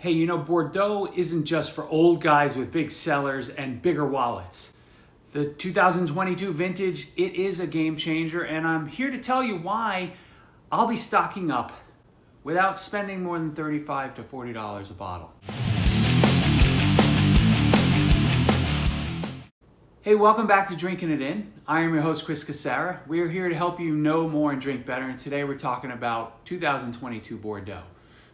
Hey, you know, Bordeaux isn't just for old guys with big cellars and bigger wallets. The 2022 vintage, it is a game changer, and I'm here to tell you why I'll be stocking up without spending more than $35 to $40 a bottle. Hey, welcome back to Drinking It In. I am your host, Chris Casara. We are here to help you know more and drink better, and today we're talking about 2022 Bordeaux.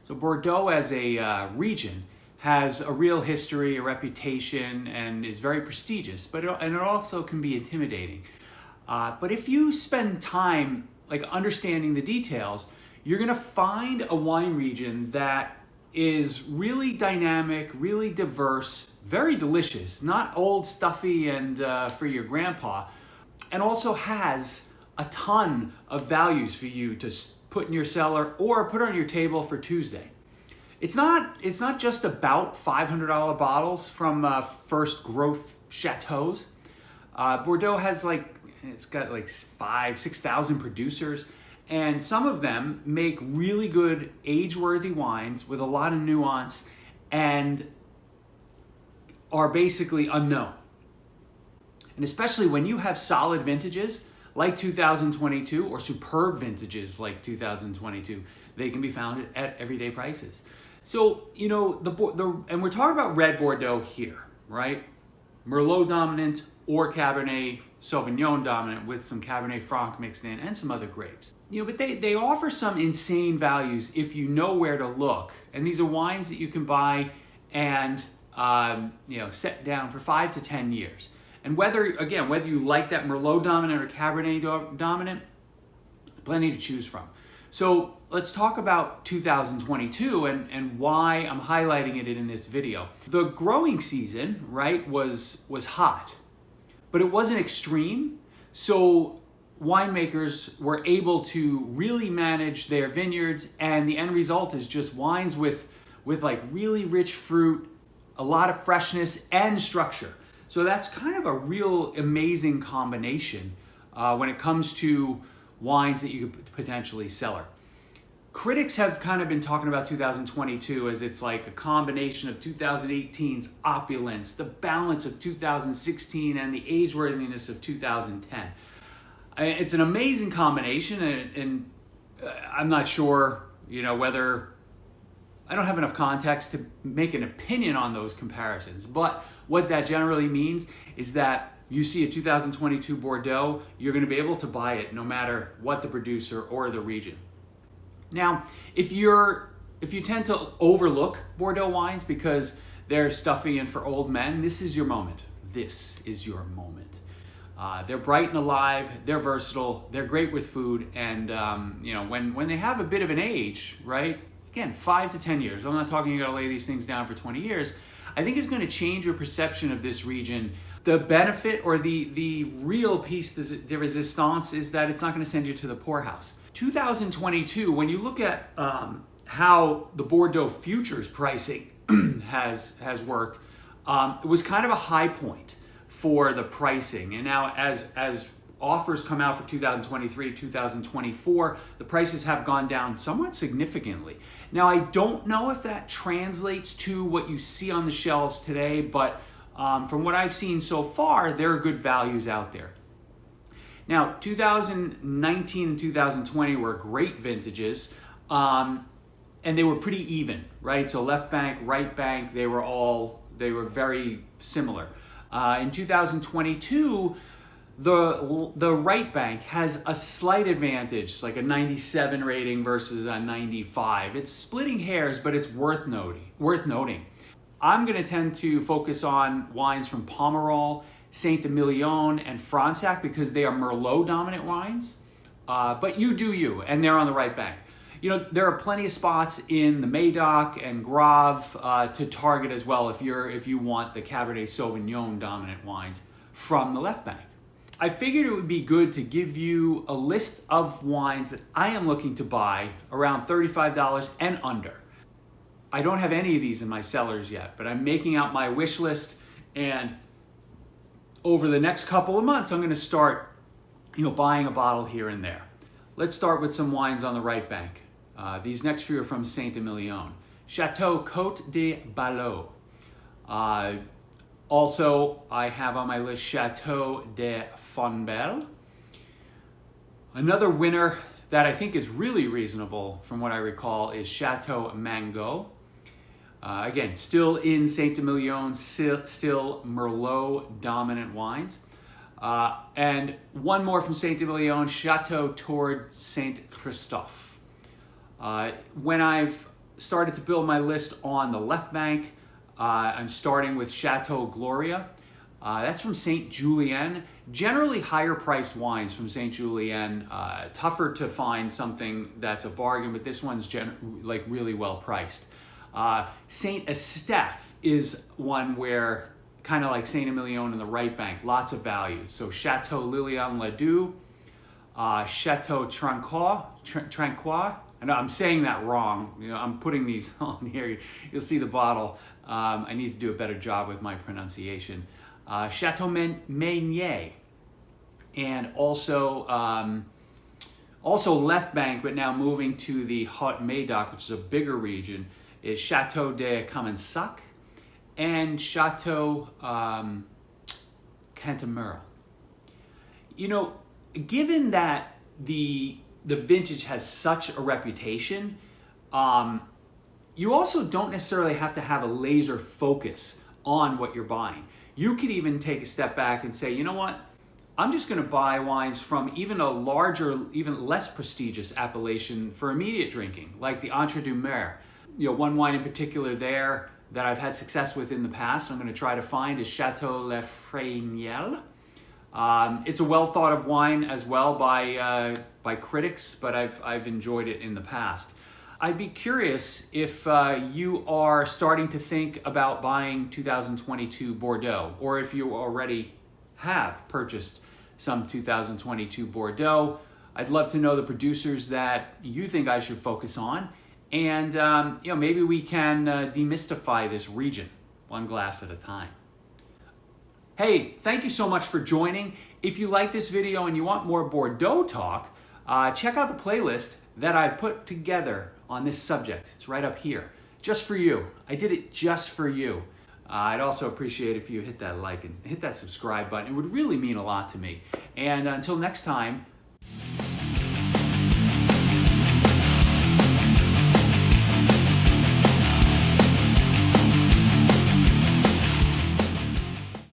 So Bordeaux as a region has a real history, a reputation, and is very prestigious, but it also can be intimidating. But if you spend time understanding the details, you're gonna find a wine region that is really dynamic, really diverse, very delicious, not old, stuffy, and for your grandpa, and also has a ton of values for you to put in your cellar or put on your table for Tuesday. It's not just about $500 bottles from first growth chateaus. Bordeaux has it's got 6,000 producers, and some of them make really good age-worthy wines with a lot of nuance and are basically unknown. And especially when you have solid vintages like 2022 or superb vintages like 2022, they can be found at everyday prices. So, you know, and we're talking about red Bordeaux here, right? Merlot dominant or Cabernet Sauvignon dominant with some Cabernet Franc mixed in and some other grapes. You know, but they offer some insane values if you know where to look. And these are wines that you can buy and set down for 5 to 10 years. And whether you like that Merlot dominant or Cabernet dominant, plenty to choose from. So let's talk about 2022 and why I'm highlighting it in this video. The growing season, right, was hot, but it wasn't extreme. So winemakers were able to really manage their vineyards, and the end result is just wines with really rich fruit, a lot of freshness and structure. So that's kind of a real amazing combination when it comes to wines that you could potentially cellar. Critics have kind of been talking about 2022 as it's like a combination of 2018's opulence, the balance of 2016, and the age-worthiness of 2010. It's an amazing combination, and I'm not sure, whether I don't have enough context to make an opinion on those comparisons, but what that generally means is that you see a 2022 Bordeaux, you're going to be able to buy it no matter what the producer or the region. Now, if you tend to overlook Bordeaux wines because they're stuffy and for old men, this is your moment. This is your moment. They're bright and alive, they're versatile, they're great with food, and when they have a bit of an age, right? Again, 5 to 10 years. I'm not talking you got to lay these things down for 20 years. I think it's going to change your perception of this region. The benefit or the real piece de resistance is that it's not going to send you to the poorhouse. 2022, when you look at how the Bordeaux futures pricing has worked, it was kind of a high point for the pricing. And now as offers come out for 2023, 2024, the prices have gone down somewhat significantly. Now, I don't know if that translates to what you see on the shelves today, but from what I've seen so far, there are good values out there. Now, 2019 and 2020 were great vintages, and they were pretty even, right? So left bank, right bank, they were very similar. In 2022, the right bank has a slight advantage, like a 97 rating versus a 95. It's splitting hairs, but it's worth noting. I'm going to tend to focus on wines from Pomerol, Saint-Emilion, and Fronsac because they are Merlot dominant wines. But you do you, and they're on the right bank. You know, there are plenty of spots in the Médoc and Grave to target as well if you want the Cabernet Sauvignon dominant wines from the left bank. I figured it would be good to give you a list of wines that I am looking to buy around $35 and under. I don't have any of these in my cellars yet, but I'm making out my wish list, and over the next couple of months, I'm going to start, buying a bottle here and there. Let's start with some wines on the right bank. These next few are from Saint-Emilion. Chateau Côte de Ballot. Also, I have on my list Chateau de Fonbelle. Another winner that I think is really reasonable from what I recall is Chateau Mango. Again, still in Saint-Emilion, still Merlot dominant wines. And one more from Saint-Emilion, Chateau Tour Saint-Christophe. When I've started to build my list on the left bank, I'm starting with Chateau Gloria. That's from Saint Julien. Generally higher priced wines from Saint Julien. Tougher to find something that's a bargain, but this one's like really well priced. Saint Estephe is one where, kind of like Saint Emilion in the right bank, lots of value. So Chateau Lilian Ledoux, Chateau Tranquois. I know I'm saying that wrong. You know, I'm putting these on here. You'll see the bottle. I need to do a better job with my pronunciation. Chateau Meunier, and also left bank, but now moving to the Haute Médoc, which is a bigger region, is Chateau de Comensac and Chateau Cantemerle. You know, given that the vintage has such a reputation, you also don't necessarily have to have a laser focus on what you're buying. You could even take a step back and say, you know what? I'm just going to buy wines from even a larger, even less prestigious appellation for immediate drinking, like the Entre deux Mers. You know, one wine in particular there that I've had success with in the past, I'm going to try to find, is Chateau Le Fresniel. It's a well thought of wine as well by critics, but I've enjoyed it in the past. I'd be curious if you are starting to think about buying 2022 Bordeaux, or if you already have purchased some 2022 Bordeaux. I'd love to know the producers that you think I should focus on, and you know, maybe we can demystify this region one glass at a time. Hey, thank you so much for joining. If you like this video and you want more Bordeaux talk, check out the playlist that I've put together on this subject. It's right up here, just for you. I did it just for you. I'd also appreciate if you hit that like and hit that subscribe button. It would really mean a lot to me. And until next time,